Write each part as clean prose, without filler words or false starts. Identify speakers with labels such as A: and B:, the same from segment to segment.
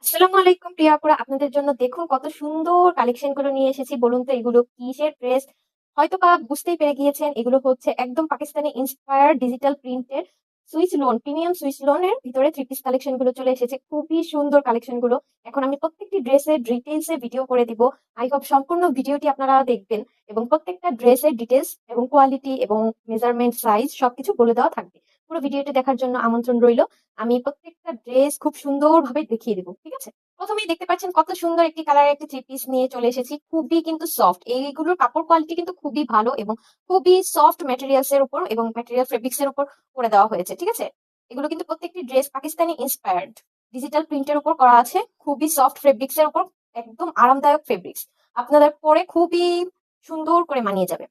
A: আসসালামু আলাইকুম প্রিয়া আপুরা, আপনাদের জন্য দেখুন কত সুন্দর কালেকশন গুলো নিয়ে এসেছি। বলুন তো এগুলো কিসের ড্রেস? হয়তো বা বুঝতেই পেরে গিয়েছেন, এগুলো হচ্ছে একদম পাকিস্তানি ইন্সপায়ার্ড ডিজিটাল প্রিন্টের সুইস লোন, প্রিমিয়াম সুইস লোনের ভিতরে থ্রি পিস কালেকশন গুলো চলে এসেছে। খুবই সুন্দর কালেকশন গুলো। এখন আমি প্রত্যেকটি ড্রেসের ডিটেলসে ভিডিও করে দিব। আই হোপ সম্পূর্ণ ভিডিওটি আপনারা দেখবেন এবং প্রত্যেকটা ড্রেসের ডিটেলস এবং কোয়ালিটি এবং মেজারমেন্ট সাইজ সবকিছু বলে দেওয়া থাকবে। পুরো ভিডিওটি দেখার জন্য আমন্ত্রণ রইল। আমি প্রত্যেকটা ড্রেস খুব সুন্দরভাবে দেখিয়ে দিব, ঠিক আছে? প্রথমেই দেখতে পাচ্ছেন কত সুন্দর একটি কালারের একটি থ্রি পিস নিয়ে চলে এসেছি। খুবই কিন্তু সফট, এইগুলোর কাপড় কোয়ালিটি কিন্তু খুবই ভালো এবং খুবই সফট ম্যাটেরিয়ালস এর উপর এবং ম্যাটেরিয়াল ফেব্রিক্স এর উপর করে দেওয়া হয়েছে, ঠিক আছে? এগুলো কিন্তু প্রত্যেকটি ড্রেস পাকিস্তানি ইন্সপায়ার্ড ডিজিটাল প্রিন্টের উপর করা আছে। খুবই সফট ফেব্রিক্স এর উপর, একদম আরামদায়ক ফেব্রিক্স। আপনাদের পরে খুবই সুন্দর করে মানিয়ে যাবে।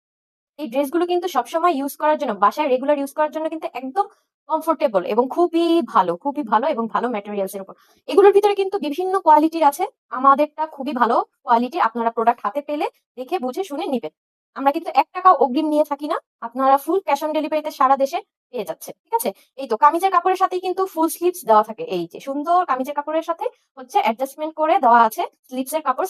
A: এই ড্রেসগুলো কিন্তু সবসময় ইউজ করার জন্য, বাসায় রেগুলার ইউজ করার জন্য কিন্তু একদম কমফোর্টেবল এবং খুবই ভালো এবং ভালো ম্যাটেরিয়ালস এর উপর। এগুলোর ভিতরে কিন্তু বিভিন্ন কোয়ালিটির আছে। আমাদেরটা খুবই ভালো কোয়ালিটি। আপনারা প্রোডাক্ট হাতে পেলে দেখে বুঝে শুনে নিবেন। আমরা কিন্তু 1 টাকাও অগ্রিম নিয়ে থাকি না। আপনারা ফুল ক্যাশ অন ডেলিভারিতে সারা দেশে পেয়ে যাচ্ছে, ঠিক আছে? এই তো কামিজের কাপড়ের সাথেই কিন্তু ফুল স্লিভস দেওয়া থাকে। এই যে সুন্দর কামিজের কাপড়ের সাথে হচ্ছে অ্যাডজাস্টমেন্ট করে দেওয়া আছে স্লিভসের কাপড়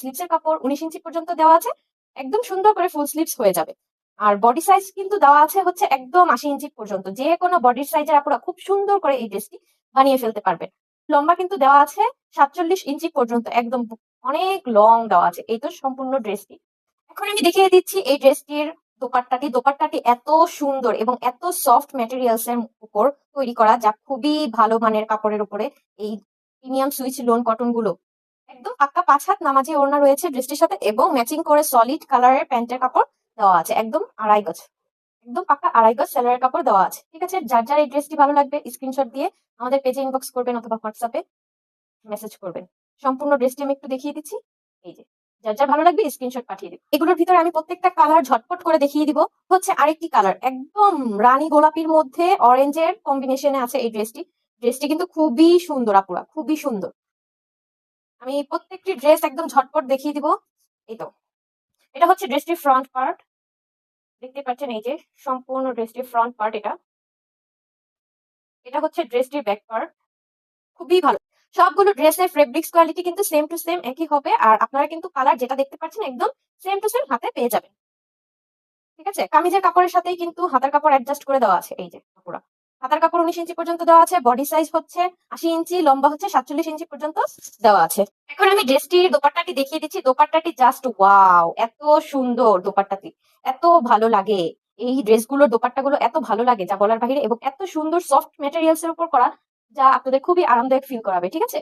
A: 19 ইঞ্চি পর্যন্ত দেওয়া আছে। একদম সুন্দর করে ফুল স্লিভস হয়ে যাবে। আর বডি সাইজ কিন্তু দেওয়া আছে হচ্ছে একদম 80 ইঞ্চি পর্যন্ত। যে কোনো বডির সাইজের আপুরা খুব সুন্দর করে এই ড্রেসটি বানিয়ে ফেলতে পারবে। লম্বা কিন্তু দেওয়া আছে 47 ইঞ্চি পর্যন্ত, একদম অনেক লং দেওয়া আছে। এই তো সম্পূর্ণ ড্রেসটি। এখন আমি দেখিয়ে দিচ্ছি এই ড্রেসটির দোপাট্টাটি এত সুন্দর এবং এত সফট ম্যাটেরিয়ালস এর উপর তৈরি করা, যা খুবই ভালো মানের কাপড়ের উপরে এই প্রিমিয়াম সুইচ লোন কটন গুলো। একদম পাক্কা 5 হাত নামাজি ওড়না রয়েছে ড্রেসটির সাথে এবং ম্যাচিং করে সলিড কালারের প্যান্টের কাপড় দেওয়া আছে। একদম 2.5 গজ, একদম পাক্কা 2.5 গজ সেলারের কাপড় দেওয়া আছে, ঠিক আছে? যার যার এই ড্রেসটি ভালো লাগবে স্ক্রিনশট দিয়ে আমাদের পেজে ইনবক্স করবেন অথবা হোয়াটসঅ্যাপে মেসেজ করবেন। সম্পূর্ণ ড্রেসটি আমি একটু দেখিয়ে দিচ্ছি। এই যে যার যার ভালো লাগবে স্ক্রিনশট পাঠিয়ে দিব। এগুলোর ভিতরে আমি প্রত্যেকটা কালার ঝটপট করে দেখিয়ে দিব। হচ্ছে আরেকটি কালার, একদম রানী গোলাপির মধ্যে অরেঞ্জের কম্বিনেশনে আছে এই ড্রেসটি। ড্রেসটি কিন্তু খুবই সুন্দর আপুরা, খুবই সুন্দর। আমি প্রত্যেকটি ড্রেস একদম ঝটপট দেখিয়ে দিব। এই তো এটা হচ্ছে ড্রেসটির ফ্রন্ট পার্ট। দেখতে পাচ্ছেন এই যে সম্পূর্ণ ড্রেসটির ফ্রন্ট পার্ট এটা। এটা হচ্ছে ড্রেসটির ব্যাক পার্ট। খুবই ভালো। সবগুলো ড্রেসের ফেব্রিক্স কোয়ালিটি কিন্তু সেম টু সেম একই হবে। আর আপনারা কিন্তু কালার যেটা দেখতে পাচ্ছেন একদম সেম টু সেম হাতে পেয়ে যাবেন, ঠিক আছে? কামিজের কাপড়ের সাথেই কিন্তু হাতার কাপড় অ্যাডজাস্ট করে দেওয়া আছে। এই যে পুরা হাতার কাপড় 19 ইঞ্চি পর্যন্ত দেওয়া আছে। বডি সাইজ হচ্ছে 80 ইঞ্চি, লম্বা হচ্ছে 47 ইঞ্চি পর্যন্ত দেওয়া আছে। এখন আমি ড্রেসটির দোপাট্টাটি দেখিয়ে দিচ্ছি। দোপাট্টাটি জাস্ট ওয়াও, এত সুন্দর দোপাট্টাটি, এত ভালো লাগে। এই ড্রেসগুলোর দোপাট্টাগুলো এত ভালো লাগে যা বলার বাহিরে এবং এত সুন্দর সফট ম্যাটেরিয়ালস এর উপর করা, যা আপনাদের খুবই আরামদায়ক ফিল করাবে, ঠিক আছে?